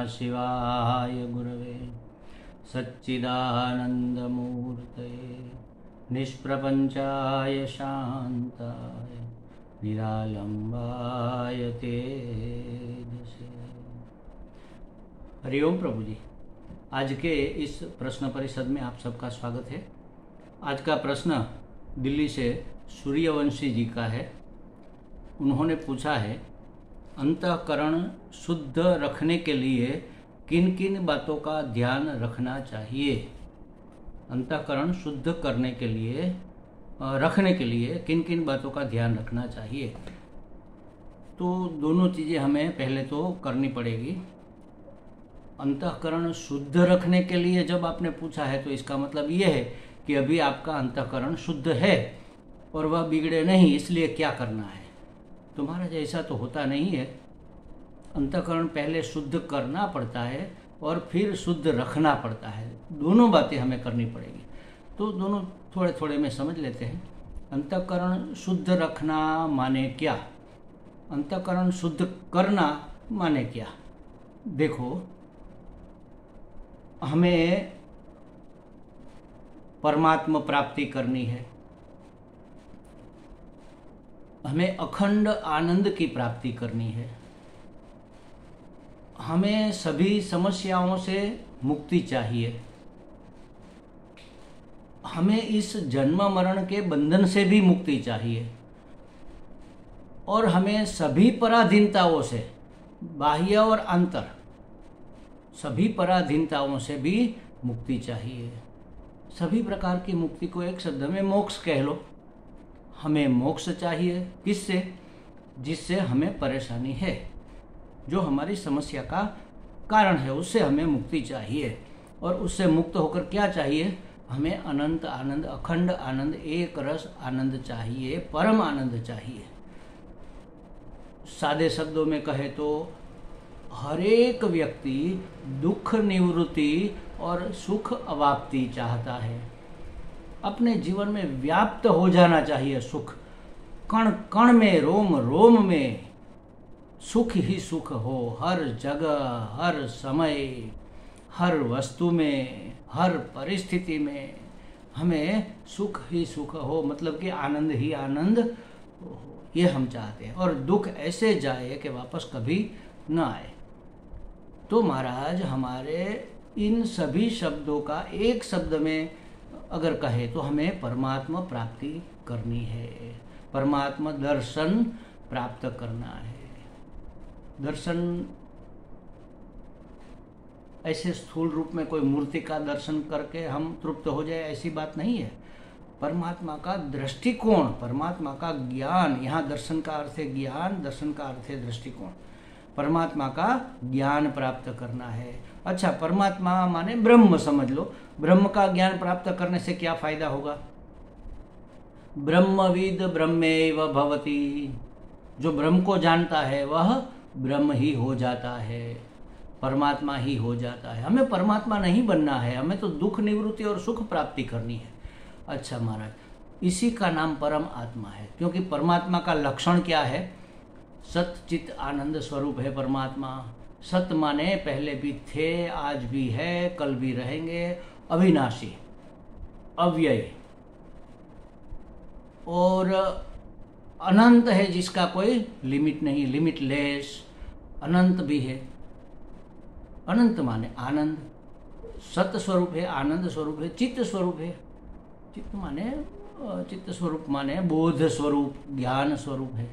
सदाशिवाय गुरवे सच्चिदानन्दमूर्तये निष्प्रपञ्चाय शान्ताय निरालम्बाय तेजसे। हरिओम प्रभु जी। आज के इस प्रश्न परिषद में आप सबका स्वागत है। आज का प्रश्न दिल्ली से सूर्यवंशी जी का है। उन्होंने पूछा है, अंतःकरण शुद्ध रखने के लिए किन किन बातों का ध्यान रखना चाहिए। अंतःकरण शुद्ध करने के लिए रखने के लिए किन किन बातों का ध्यान रखना चाहिए। तो दोनों चीज़ें हमें पहले तो करनी पड़ेगी। अंतःकरण शुद्ध रखने के लिए जब आपने पूछा है तो इसका मतलब ये है कि अभी आपका अंतःकरण शुद्ध है और वह बिगड़े नहीं, इसलिए क्या करना है। तो महाराज ऐसा तो होता नहीं है। अंतःकरण पहले शुद्ध करना पड़ता है और फिर शुद्ध रखना पड़ता है। दोनों बातें हमें करनी पड़ेगी। तो दोनों थोड़े थोड़े में समझ लेते हैं। अंतःकरण शुद्ध रखना माने क्या, अंतःकरण शुद्ध करना माने क्या। देखो, हमें परमात्मा प्राप्ति करनी है, हमें अखंड आनंद की प्राप्ति करनी है, हमें सभी समस्याओं से मुक्ति चाहिए, हमें इस जन्म मरण के बंधन से भी मुक्ति चाहिए और हमें सभी पराधीनताओं से, बाह्य और अंतर, सभी पराधीनताओं से भी मुक्ति चाहिए। सभी प्रकार की मुक्ति को एक शब्द में मोक्ष कह लो। हमें मोक्ष चाहिए, किससे? जिससे हमें परेशानी है, जो हमारी समस्या का कारण है, उससे हमें मुक्ति चाहिए। और उससे मुक्त होकर क्या चाहिए? हमें अनंत आनंद, अखंड आनंद, एक रस आनंद चाहिए, परम आनंद चाहिए। सादे शब्दों में कहे तो हर एक व्यक्ति दुख निवृत्ति और सुख अवाप्ति चाहता है। अपने जीवन में व्याप्त हो जाना चाहिए सुख। कण कण में, रोम रोम में सुख ही सुख हो। हर जगह, हर समय, हर वस्तु में, हर परिस्थिति में हमें सुख ही सुख हो, मतलब कि आनंद ही आनंद हो, ये हम चाहते हैं। और दुख ऐसे जाए कि वापस कभी न आए। तो महाराज हमारे इन सभी शब्दों का एक शब्द में अगर कहे तो हमें परमात्मा प्राप्ति करनी है, परमात्मा दर्शन प्राप्त करना है। दर्शन ऐसे स्थूल रूप में कोई मूर्ति का दर्शन करके हम तृप्त हो जाए, ऐसी बात नहीं है। परमात्मा का दृष्टिकोण, परमात्मा का ज्ञान, यहाँ दर्शन का अर्थ है ज्ञान, दर्शन का अर्थ है दृष्टिकोण। परमात्मा का ज्ञान प्राप्त करना है। अच्छा, परमात्मा माने ब्रह्म समझ लो। ब्रह्म का ज्ञान प्राप्त करने से क्या फायदा होगा? ब्रह्मविद ब्रह्मेव भवति। जो ब्रह्म को जानता है वह ब्रह्म ही हो जाता है, परमात्मा ही हो जाता है। हमें परमात्मा नहीं बनना है, हमें तो दुख निवृत्ति और सुख प्राप्ति करनी है। अच्छा महाराज, इसी का नाम परम आत्मा है, क्योंकि परमात्मा का लक्षण क्या है? सत चित आनंद स्वरूप है परमात्मा। सत माने पहले भी थे, आज भी है, कल भी रहेंगे, अविनाशी, अव्यय, और अनंत है जिसका कोई लिमिट नहीं, लिमिटलेस, अनंत भी है। अनंत माने आनंद, सत स्वरूप है, आनंद स्वरूप है, चित्त स्वरूप है। चित्त माने, चित्त स्वरूप माने बोध स्वरूप, ज्ञान स्वरूप है।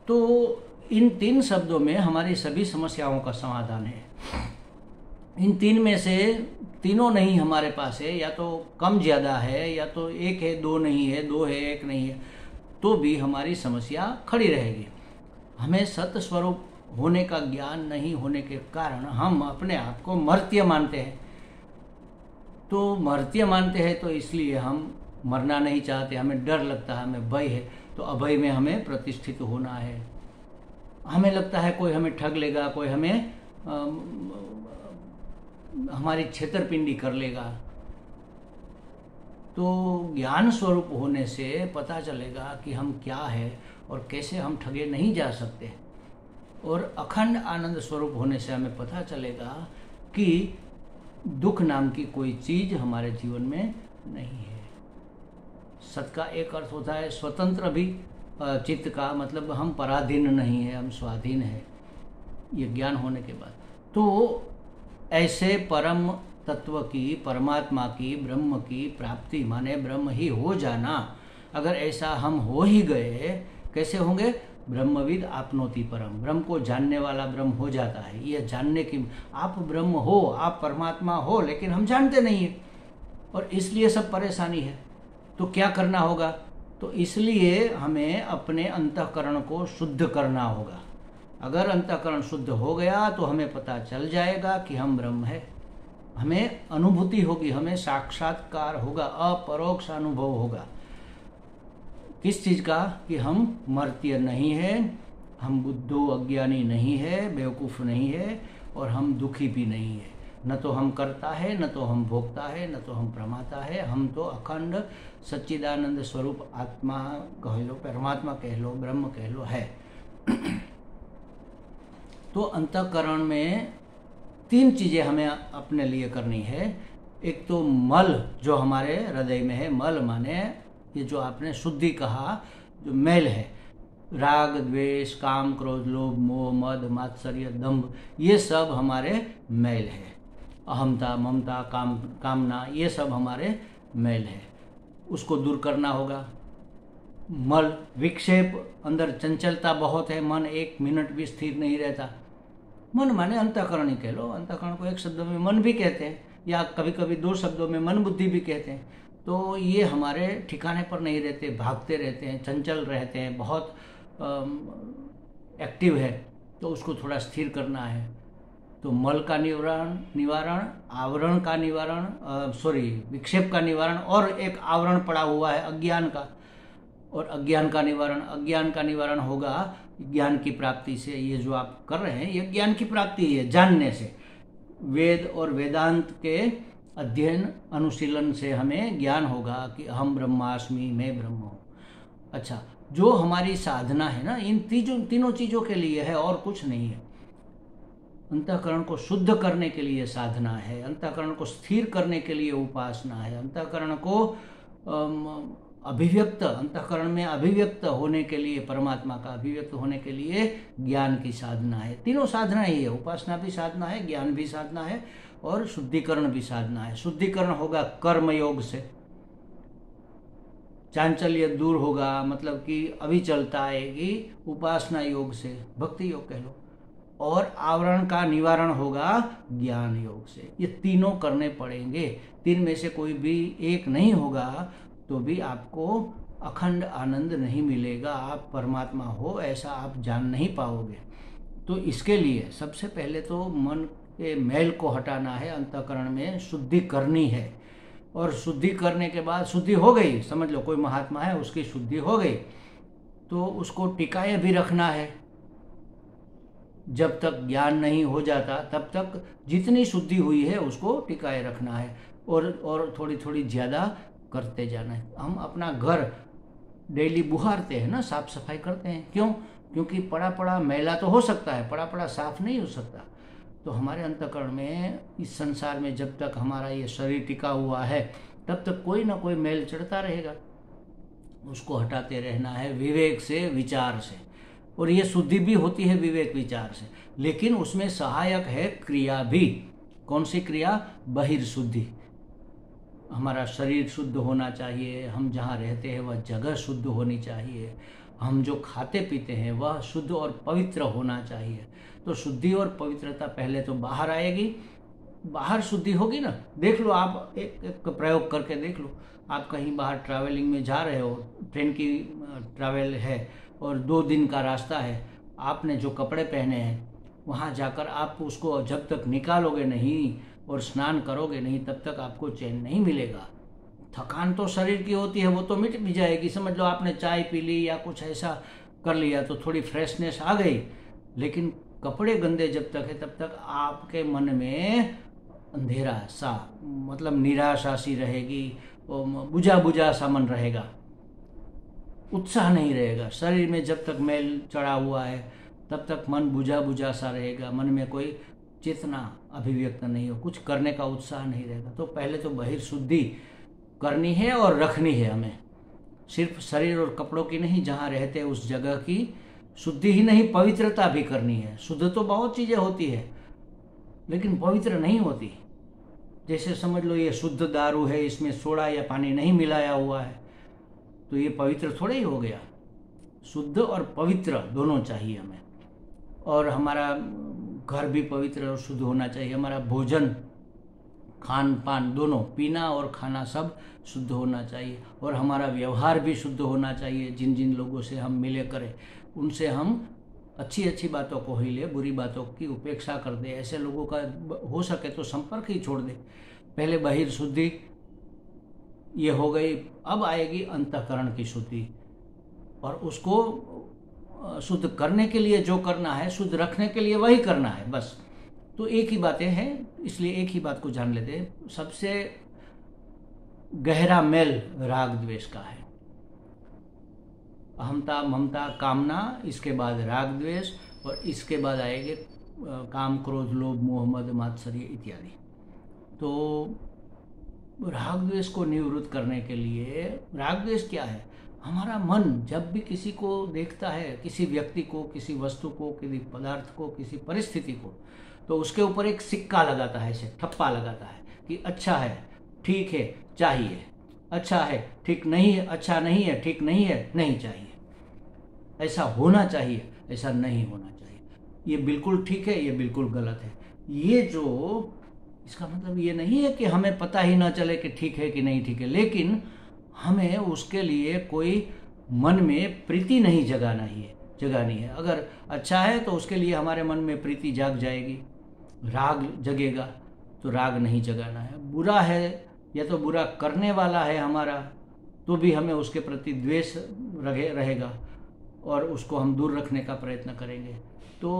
तो इन तीन शब्दों में हमारी सभी समस्याओं का समाधान है। इन तीन में से तीनों नहीं हमारे पास है, या तो कम ज़्यादा है, या तो एक है दो नहीं है, दो है एक नहीं है, तो भी हमारी समस्या खड़ी रहेगी। हमें सत स्वरूप होने का ज्ञान नहीं होने के कारण हम अपने आप को मर्त्य मानते हैं। तो मर्त्य मानते हैं तो इसलिए हम मरना नहीं चाहते, हमें डर लगता है, हमें भय है। तो अभय में हमें प्रतिष्ठित होना है। हमें लगता है कोई हमें ठग लेगा, कोई हमें हमारी छेतरपिंडी कर लेगा। तो ज्ञान स्वरूप होने से पता चलेगा कि हम क्या है और कैसे हम ठगे नहीं जा सकते। और अखंड आनंद स्वरूप होने से हमें पता चलेगा कि दुख नाम की कोई चीज हमारे जीवन में नहीं है। सत का एक अर्थ होता है स्वतंत्र भी चित्त का, मतलब हम पराधीन नहीं है, हम स्वाधीन है, ये ज्ञान होने के बाद। तो ऐसे परम तत्व की, परमात्मा की, ब्रह्म की प्राप्ति माने ब्रह्म ही हो जाना, अगर ऐसा हम हो ही गए, कैसे होंगे? ब्रह्मविद आपनोति परम, ब्रह्म को जानने वाला ब्रह्म हो जाता है। यह जानने की, आप ब्रह्म हो, आप परमात्मा हो, लेकिन हम जानते नहीं है और इसलिए सब परेशानी है। तो क्या करना होगा? तो इसलिए हमें अपने अंतःकरण को शुद्ध करना होगा। अगर अंतःकरण शुद्ध हो गया तो हमें पता चल जाएगा कि हम ब्रह्म है, हमें अनुभूति होगी, हमें साक्षात्कार होगा, अपरोक्ष अनुभव होगा। किस चीज़ का? कि हम मर्त्य नहीं है, हम बुद्धो अज्ञानी नहीं है, बेवकूफ़ नहीं है, और हम दुखी भी नहीं है। न तो हम करता है, न तो हम भोगता है, न तो हम प्रमाता है, हम तो अखंड सच्चिदानंद स्वरूप आत्मा कह लो, परमात्मा कह लो, ब्रह्म कह लो है। तो अंतःकरण में 3 चीज़ें हमें अपने लिए करनी है। एक तो मल जो हमारे हृदय में है, मल माने ये जो आपने शुद्धि कहा, जो मैल है, राग द्वेष काम क्रोध लोभ मोह मद मात्सर्य दंभ, ये सब हमारे मैल है। अहमता ममता कामना, ये सब हमारे मैल है, उसको दूर करना होगा। मल विक्षेप, अंदर चंचलता बहुत है, मन 1 मिनट भी स्थिर नहीं रहता। मन माने अंतःकरण ही कह लो, अंतःकरण को एक शब्द में मन भी कहते हैं, या कभी कभी 2 शब्दों में मन बुद्धि भी कहते हैं। तो ये हमारे ठिकाने पर नहीं रहते, भागते रहते हैं, चंचल रहते हैं, बहुत एक्टिव है, तो उसको थोड़ा स्थिर करना है। तो मल का निवारण, आवरण का निवारण, विक्षेप का निवारण, और एक आवरण पड़ा हुआ है अज्ञान का, और अज्ञान का निवारण होगा ज्ञान की प्राप्ति से। ये जो आप कर रहे हैं ये ज्ञान की प्राप्ति है, जानने से। वेद और वेदांत के अध्ययन अनुशीलन से हमें ज्ञान होगा कि अहम ब्रह्मास्मि, मैं ब्रह्म हूँ। अच्छा, जो हमारी साधना है ना, इन तीनों चीज़ों के लिए है और कुछ नहीं है। अंतःकरण को शुद्ध करने के लिए साधना है, अंतःकरण को स्थिर करने के लिए उपासना है, अंतःकरण को अंतःकरण में अभिव्यक्त होने के लिए, परमात्मा का अभिव्यक्त होने के लिए ज्ञान की साधना है। तीनों साधना ही है, उपासना भी साधना है, ज्ञान भी साधना है, और शुद्धिकरण भी साधना है। शुद्धिकरण होगा कर्म योग से, चांचल्य दूर होगा, मतलब कि अविचलता आएगी उपासना योग से, भक्ति योग कह लो, और आवरण का निवारण होगा ज्ञान योग से। ये तीनों करने पड़ेंगे, 3 में से कोई भी एक नहीं होगा तो भी आपको अखंड आनंद नहीं मिलेगा, आप परमात्मा हो ऐसा आप जान नहीं पाओगे। तो इसके लिए सबसे पहले तो मन के मैल को हटाना है, अंतःकरण में शुद्धि करनी है, और शुद्धि करने के बाद शुद्धि हो गई, समझ लो कोई महात्मा है उसकी शुद्धि हो गई, तो उसको टिकाए भी रखना है। जब तक ज्ञान नहीं हो जाता तब तक जितनी शुद्धि हुई है उसको टिकाए रखना है, और थोड़ी थोड़ी ज़्यादा करते जाना है। हम अपना घर डेली बुहारते हैं ना, साफ सफाई करते हैं, क्यों? क्योंकि पड़ा पड़ा मैला तो हो सकता है, पड़ा पड़ा साफ नहीं हो सकता। तो हमारे अंतःकरण में, इस संसार में जब तक हमारा ये शरीर टिका हुआ है तब तक कोई ना कोई मैल चढ़ता रहेगा, उसको हटाते रहना है विवेक से, विचार से। और ये शुद्धि भी होती है विवेक विचार से, लेकिन उसमें सहायक है क्रिया भी। कौन सी क्रिया? बहिर्शुद्धि। हमारा शरीर शुद्ध होना चाहिए, हम जहाँ रहते हैं वह जगह शुद्ध होनी चाहिए, हम जो खाते पीते हैं वह शुद्ध और पवित्र होना चाहिए। तो शुद्धि और पवित्रता पहले तो बाहर आएगी, बाहर शुद्धि होगी ना। देख लो आप, एक प्रयोग करके देख लो, आप कहीं बाहर ट्रैवलिंग में जा रहे हो, ट्रेन की ट्रैवल है और 2 दिन का रास्ता है, आपने जो कपड़े पहने हैं वहाँ जाकर आप उसको जब तक निकालोगे नहीं और स्नान करोगे नहीं तब तक आपको चैन नहीं मिलेगा। थकान तो शरीर की होती है, वो तो मिट भी जाएगी। समझ लो आपने चाय पी ली या कुछ ऐसा कर लिया तो थोड़ी फ्रेशनेस आ गई, लेकिन कपड़े गंदे जब तक है तब तक आपके मन में अंधेरा सा, मतलब निराशा सी रहेगी, बुझा बुझा सा मन रहेगा, उत्साह नहीं रहेगा। शरीर में जब तक मैल चढ़ा हुआ है तब तक मन बुझा बुझा सा रहेगा, मन में कोई चेतना अभिव्यक्त नहीं हो, कुछ करने का उत्साह नहीं रहेगा। तो पहले तो बहिर्शुद्धि करनी है और रखनी है हमें, सिर्फ शरीर और कपड़ों की नहीं, जहाँ रहते हैं उस जगह की शुद्धि ही नहीं, पवित्रता भी करनी है। शुद्ध तो बहुत चीज़ें होती है लेकिन पवित्र नहीं होती। जैसे समझ लो ये शुद्ध दारू है, इसमें सोडा या पानी नहीं मिलाया हुआ है, तो ये पवित्र थोड़ा ही हो गया। शुद्ध और पवित्र दोनों चाहिए हमें। और हमारा घर भी पवित्र और शुद्ध होना चाहिए, हमारा भोजन खान पान दोनों, पीना और खाना सब शुद्ध होना चाहिए। और हमारा व्यवहार भी शुद्ध होना चाहिए। जिन जिन लोगों से हम मिले करें उनसे हम अच्छी अच्छी बातों को ही ले, बुरी बातों की उपेक्षा कर दे। ऐसे लोगों का हो सके तो संपर्क ही छोड़ दे। पहले बहिर्शुद्धि ये हो गई, अब आएगी अंतःकरण की शुद्धि। और उसको शुद्ध करने के लिए जो करना है, शुद्ध रखने के लिए वही करना है बस। तो एक ही बातें हैं, इसलिए एक ही बात को जान लेते हैं। सबसे गहरा मेल राग द्वेष का है, अहमता ममता कामना, इसके बाद राग द्वेष, और इसके बाद आएंगे काम क्रोध लोभ मोह मद मात्सर्य इत्यादि। तो राग द्वेष को निवृत्त करने के लिए, राग द्वेष क्या है? हमारा मन जब भी किसी को देखता है, किसी व्यक्ति को, किसी वस्तु को, किसी पदार्थ को, किसी परिस्थिति को, तो उसके ऊपर एक सिक्का लगाता है, ऐसे ठप्पा लगाता है कि अच्छा है, ठीक है, चाहिए, अच्छा है, ठीक नहीं है, अच्छा नहीं है, ठीक नहीं है, नहीं चाहिए, ऐसा होना चाहिए, ऐसा नहीं होना चाहिए, ये बिल्कुल ठीक है, ये बिल्कुल गलत है। ये जो, इसका मतलब ये नहीं है कि हमें पता ही ना चले कि ठीक है कि नहीं ठीक है, लेकिन हमें उसके लिए कोई मन में प्रीति नहीं जगानी है। अगर अच्छा है तो उसके लिए हमारे मन में प्रीति जाग जाएगी, राग जगेगा, तो राग नहीं जगाना है। बुरा है या तो बुरा करने वाला है हमारा, तो भी हमें उसके प्रति द्वेष रहेगा और उसको हम दूर रखने का प्रयत्न करेंगे। तो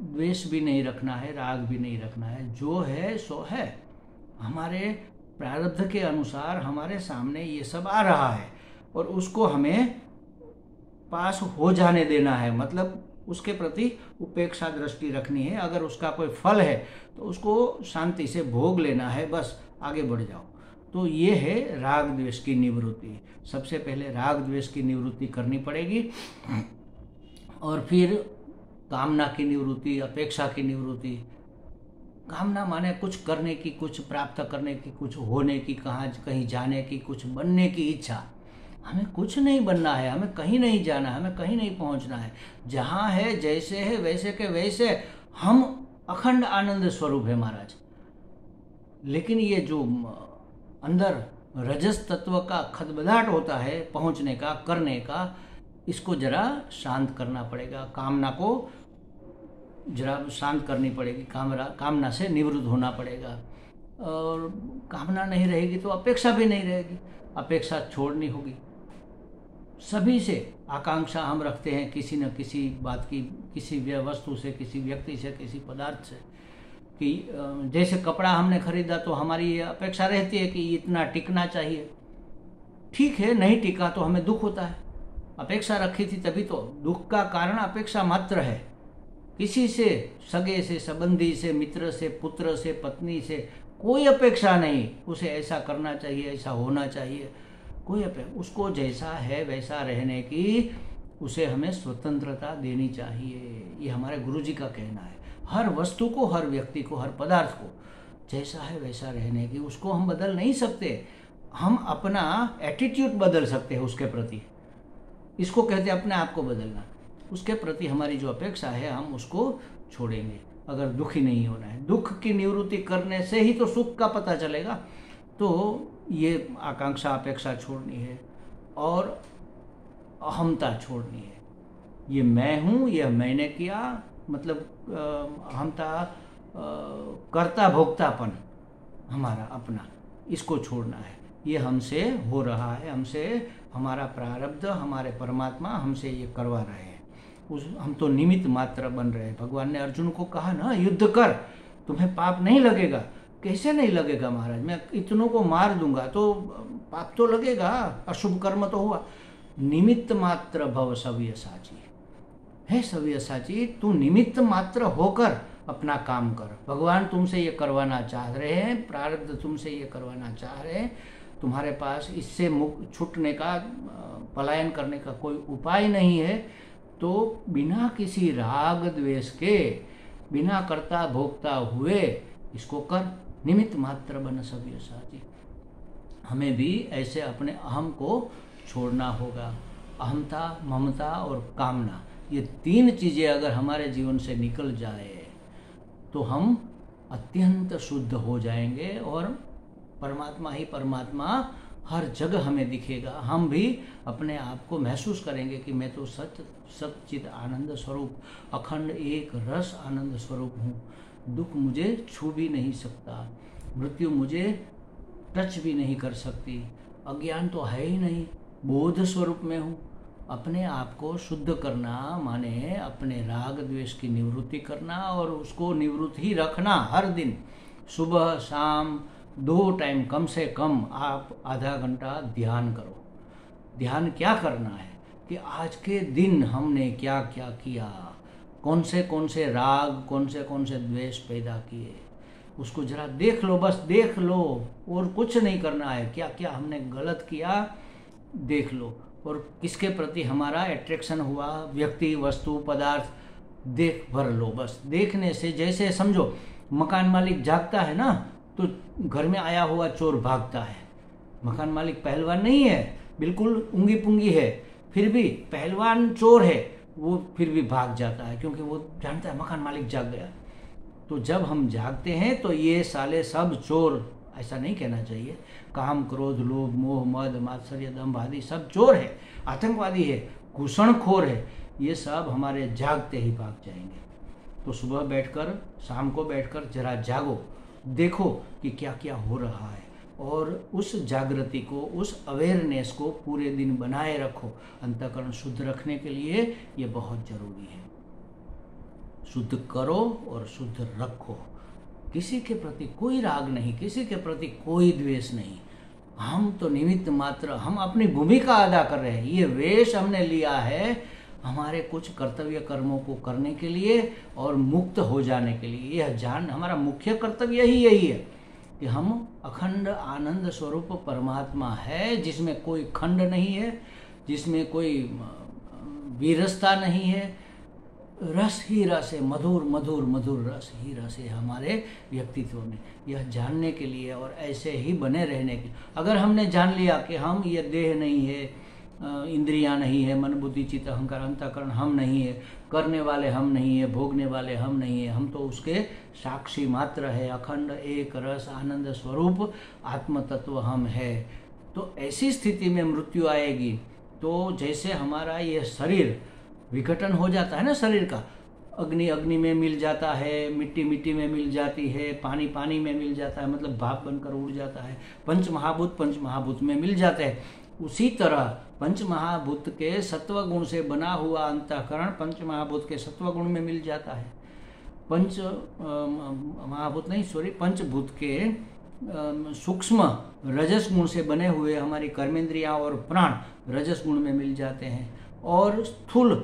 द्वेष भी नहीं रखना है, राग भी नहीं रखना है। जो है सो है, हमारे प्रारब्ध के अनुसार हमारे सामने ये सब आ रहा है और उसको हमें पास हो जाने देना है, मतलब उसके प्रति उपेक्षा दृष्टि रखनी है। अगर उसका कोई फल है तो उसको शांति से भोग लेना है, बस आगे बढ़ जाओ। तो ये है राग द्वेष की निवृत्ति। सबसे पहले राग द्वेष की निवृत्ति करनी पड़ेगी और फिर कामना की निवृत्ति, अपेक्षा की निवृत्ति। कामना माने कुछ करने की, कुछ प्राप्त करने की, कुछ होने की, कहीं जाने की, कुछ बनने की इच्छा। हमें कुछ नहीं बनना है, हमें कहीं नहीं जाना है, हमें कहीं नहीं पहुंचना है। जहाँ है, जैसे है, वैसे के वैसे हम अखंड आनंद स्वरूप है महाराज। लेकिन ये जो अंदर रजस तत्व का खदबदाहट होता है पहुंचने का, करने का, इसको जरा शांत करना पड़ेगा। कामना को जरा शांत करनी पड़ेगी, कामना से निवृत्त होना पड़ेगा। और कामना नहीं रहेगी तो अपेक्षा भी नहीं रहेगी, अपेक्षा छोड़नी होगी। सभी से आकांक्षा हम रखते हैं, किसी न किसी बात की, किसी वस्तु से, किसी व्यक्ति से, किसी पदार्थ से। कि जैसे कपड़ा हमने खरीदा तो हमारी ये अपेक्षा रहती है कि इतना टिकना चाहिए। ठीक है, नहीं टिका तो हमें दुख होता है। अपेक्षा रखी थी तभी तो, दुख का कारण अपेक्षा मात्र है। किसी से, सगे से, संबंधी से, मित्र से, पुत्र से, पत्नी से कोई अपेक्षा नहीं। उसे ऐसा करना चाहिए, ऐसा होना चाहिए, कोई अपेक्षा। उसको जैसा है वैसा रहने की उसे हमें स्वतंत्रता देनी चाहिए। ये हमारे गुरुजी का कहना है। हर वस्तु को, हर व्यक्ति को, हर पदार्थ को जैसा है वैसा रहने की, उसको हम बदल नहीं सकते। हम अपना एटीट्यूड बदल सकते हैं उसके प्रति। इसको कहते हैं अपने आप को बदलना। उसके प्रति हमारी जो अपेक्षा है हम उसको छोड़ेंगे, अगर दुखी नहीं होना है। दुख की निवृत्ति करने से ही तो सुख का पता चलेगा। तो ये आकांक्षा, अपेक्षा छोड़नी है और अहमता छोड़नी है। ये मैं हूँ, यह मैंने किया, मतलब अहमता, कर्ता भोक्तापन हमारा अपना, इसको छोड़ना है। ये हमसे हो रहा है, हमसे हमारा प्रारब्ध, हमारे परमात्मा हमसे ये करवा रहे हैं। हम तो निमित्त मात्र बन रहे हैं। भगवान ने अर्जुन को कहा ना, युद्ध कर, तुम्हें पाप नहीं लगेगा। कैसे नहीं लगेगा महाराज? मैं इतनों को मार दूंगा तो पाप तो लगेगा, अशुभ कर्म तो हुआ। निमित्त मात्र भव सव्यसाची। हे सव्यसाची, तू निमित्त मात्र होकर अपना काम कर। भगवान तुमसे ये करवाना चाह रहे हैं, प्रारब्ध तुमसे ये करवाना चाह रहे हैं, तुम्हारे पास इससे मुक्त छूटने का, पलायन करने का कोई उपाय नहीं है, तो बिना किसी राग द्वेष के, बिना कर्ता भोक्ता हुए इसको कर, निमित्त मात्र बन सव्यसाची। हमें भी ऐसे अपने अहम को छोड़ना होगा। अहमता, ममता और कामना, ये तीन चीज़ें अगर हमारे जीवन से निकल जाए तो हम अत्यंत शुद्ध हो जाएंगे और परमात्मा ही परमात्मा हर जगह हमें दिखेगा। हम भी अपने आप को महसूस करेंगे कि मैं तो सच्चित आनंद स्वरूप, अखंड एक रस आनंद स्वरूप हूँ। दुख मुझे छू भी नहीं सकता, मृत्यु मुझे टच भी नहीं कर सकती, अज्ञान तो है ही नहीं, बोध स्वरूप में हूँ। अपने आप को शुद्ध करना माने अपने राग द्वेष की निवृत्ति करना और उसको निवृत्त ही रखना। हर दिन सुबह शाम 2 टाइम कम से कम आप आधा घंटा ध्यान करो। ध्यान क्या करना है कि आज के दिन हमने क्या क्या किया, कौन से राग, कौन से द्वेष पैदा किए, उसको जरा देख लो, बस देख लो, और कुछ नहीं करना है। क्या क्या हमने गलत किया देख लो, और किसके प्रति हमारा अट्रैक्शन हुआ, व्यक्ति, वस्तु, पदार्थ, देख भर लो। बस देखने से, जैसे समझो मकान मालिक जागता है ना, तो घर में आया हुआ चोर भागता है। मकान मालिक पहलवान नहीं है, बिल्कुल ऊंगी पुंगी है, फिर भी पहलवान चोर है, वो फिर भी भाग जाता है, क्योंकि वो जानता है मकान मालिक जाग गया। तो जब हम जागते हैं तो ये साले सब चोर, ऐसा नहीं कहना चाहिए, काम, क्रोध, लोभ, मोह, मद, मात्सर्य, दंभ आदि सब चोर है, आतंकवादी है, घूसणखोर है, ये सब हमारे जागते ही भाग जाएंगे। तो सुबह बैठकर, शाम को बैठकर जरा जागो, देखो कि क्या क्या हो रहा है, और उस जागृति को, उस अवेयरनेस को पूरे दिन बनाए रखो। अंतःकरण शुद्ध रखने के लिए ये बहुत जरूरी है। शुद्ध करो और शुद्ध रखो। किसी के प्रति कोई राग नहीं, किसी के प्रति कोई द्वेष नहीं। हम तो निमित्त मात्र, हम अपनी भूमिका अदा कर रहे हैं। ये वेश हमने लिया है हमारे कुछ कर्तव्य कर्मों को करने के लिए और मुक्त हो जाने के लिए। यह जान, हमारा मुख्य कर्तव्य ही यही है कि हम अखंड आनंद स्वरूप परमात्मा है, जिसमें कोई खंड नहीं है, जिसमें कोई वीरस्ता नहीं है। रस ही रस है, मधुर मधुर मधुर रस ही रस है हमारे व्यक्तित्व में। यह जानने के लिए और ऐसे ही बने रहने के, अगर हमने जान लिया कि हम ये देह नहीं है, इंद्रियां नहीं है, मन बुद्धि चित्त अहंकार अंतःकरण हम नहीं है, करने वाले हम नहीं है, भोगने वाले हम नहीं है, हम तो उसके साक्षी मात्र है, अखंड एक रस आनंद स्वरूप आत्म तत्व हम है। तो ऐसी स्थिति में मृत्यु आएगी तो जैसे हमारा ये शरीर विघटन हो जाता है ना, शरीर का, अग्नि अग्नि में मिल जाता है, मिट्टी मिट्टी में मिल जाती है, पानी पानी में मिल जाता है, मतलब भाप बनकर उड़ जाता है, पंच महाभूत में मिल जाते हैं। उसी तरह पंच महाभूत के सत्व गुण से बना हुआ अंतःकरण पंच महाभूत के सत्व गुण में मिल जाता है। पंचभूत के सूक्ष्म रजस गुण से बने हुए हमारी कर्मेंद्रियां और प्राण रजस गुण में मिल जाते हैं, और स्थूल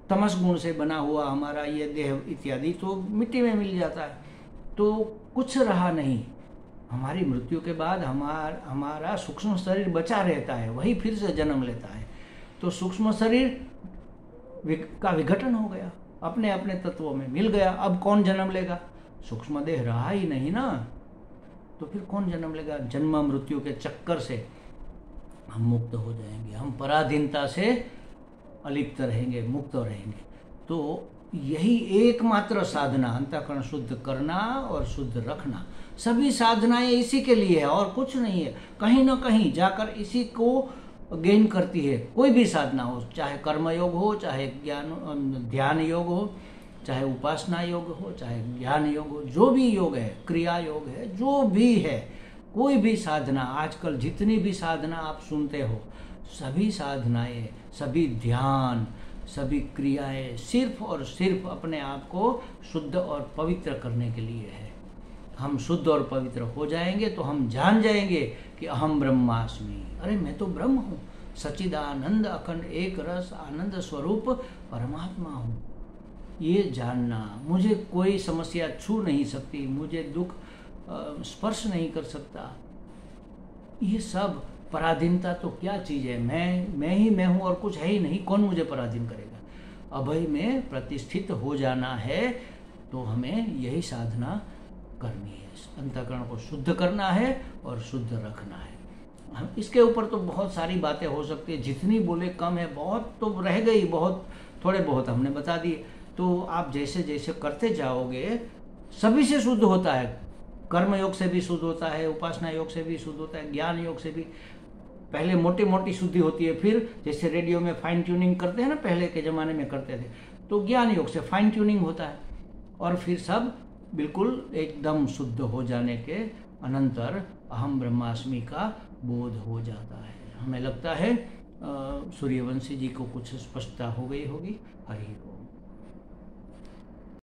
तमस गुण से बना हुआ हमारा ये देह इत्यादि तो मिट्टी में मिल जाता है। तो कुछ रहा नहीं। हमारी मृत्यु के बाद हमारा सूक्ष्म शरीर बचा रहता है, वही फिर से जन्म लेता है। तो सूक्ष्म शरीर का विघटन हो गया, अपने अपने तत्वों में मिल गया। अब कौन जन्म लेगा? सूक्ष्म देह रहा ही नहीं ना, तो फिर कौन जन्म लेगा? जन्म मृत्यु के चक्कर से हम मुक्त हो जाएंगे, हम पराधीनता से अलिप्त रहेंगे, मुक्त रहेंगे। तो यही एकमात्र साधना, अंतःकरण शुद्ध करना और शुद्ध रखना। सभी साधनाएं इसी के लिए है और कुछ नहीं है। कहीं ना कहीं जाकर इसी को गेन करती है। कोई भी साधना हो, चाहे कर्म योग हो, चाहे ध्यान योग हो, चाहे उपासना योग हो, चाहे ज्ञान योग हो, जो भी योग है, क्रिया योग है, जो भी है, कोई भी साधना, आजकल जितनी भी साधना आप सुनते हो, सभी साधनाएं, सभी ध्यान, सभी क्रियाएं सिर्फ और सिर्फ अपने आप को शुद्ध और पवित्र करने के लिए है। हम शुद्ध और पवित्र हो जाएंगे तो हम जान जाएंगे कि अहम ब्रह्मास्मि, अरे मैं तो ब्रह्म हूँ, सच्चिदानंद अखंड एक रस आनंद स्वरूप परमात्मा हूँ। ये जानना, मुझे कोई समस्या छू नहीं सकती, मुझे दुख स्पर्श नहीं कर सकता, ये सब पराधीनता तो क्या चीज़ है। मैं ही मैं हूँ और कुछ है ही नहीं, कौन मुझे पराधीन करेगा। अभय में प्रतिष्ठित हो जाना है तो हमें यही साधना करनी है, अंतःकरण को शुद्ध करना है और शुद्ध रखना है। हम इसके ऊपर तो बहुत सारी बातें हो सकती है, जितनी बोले कम है, बहुत तो रह गई, बहुत थोड़े बहुत हमने बता दिए। तो आप जैसे जैसे करते जाओगे सभी से शुद्ध होता है, कर्म योग से भी शुद्ध होता है, उपासना योग से भी शुद्ध होता है, ज्ञान योग से भी। पहले मोटी मोटी शुद्धि होती है, फिर जैसे रेडियो में फाइन ट्यूनिंग करते हैं ना, पहले के ज़माने में करते थे, तो ज्ञान योग से फाइन ट्यूनिंग होता है और फिर सब बिल्कुल एकदम शुद्ध हो जाने के अनंतर अहम ब्रह्मास्मि का बोध हो जाता है। हमें लगता है सूर्यवंशी जी को कुछ स्पष्टता हो गई होगी। हरि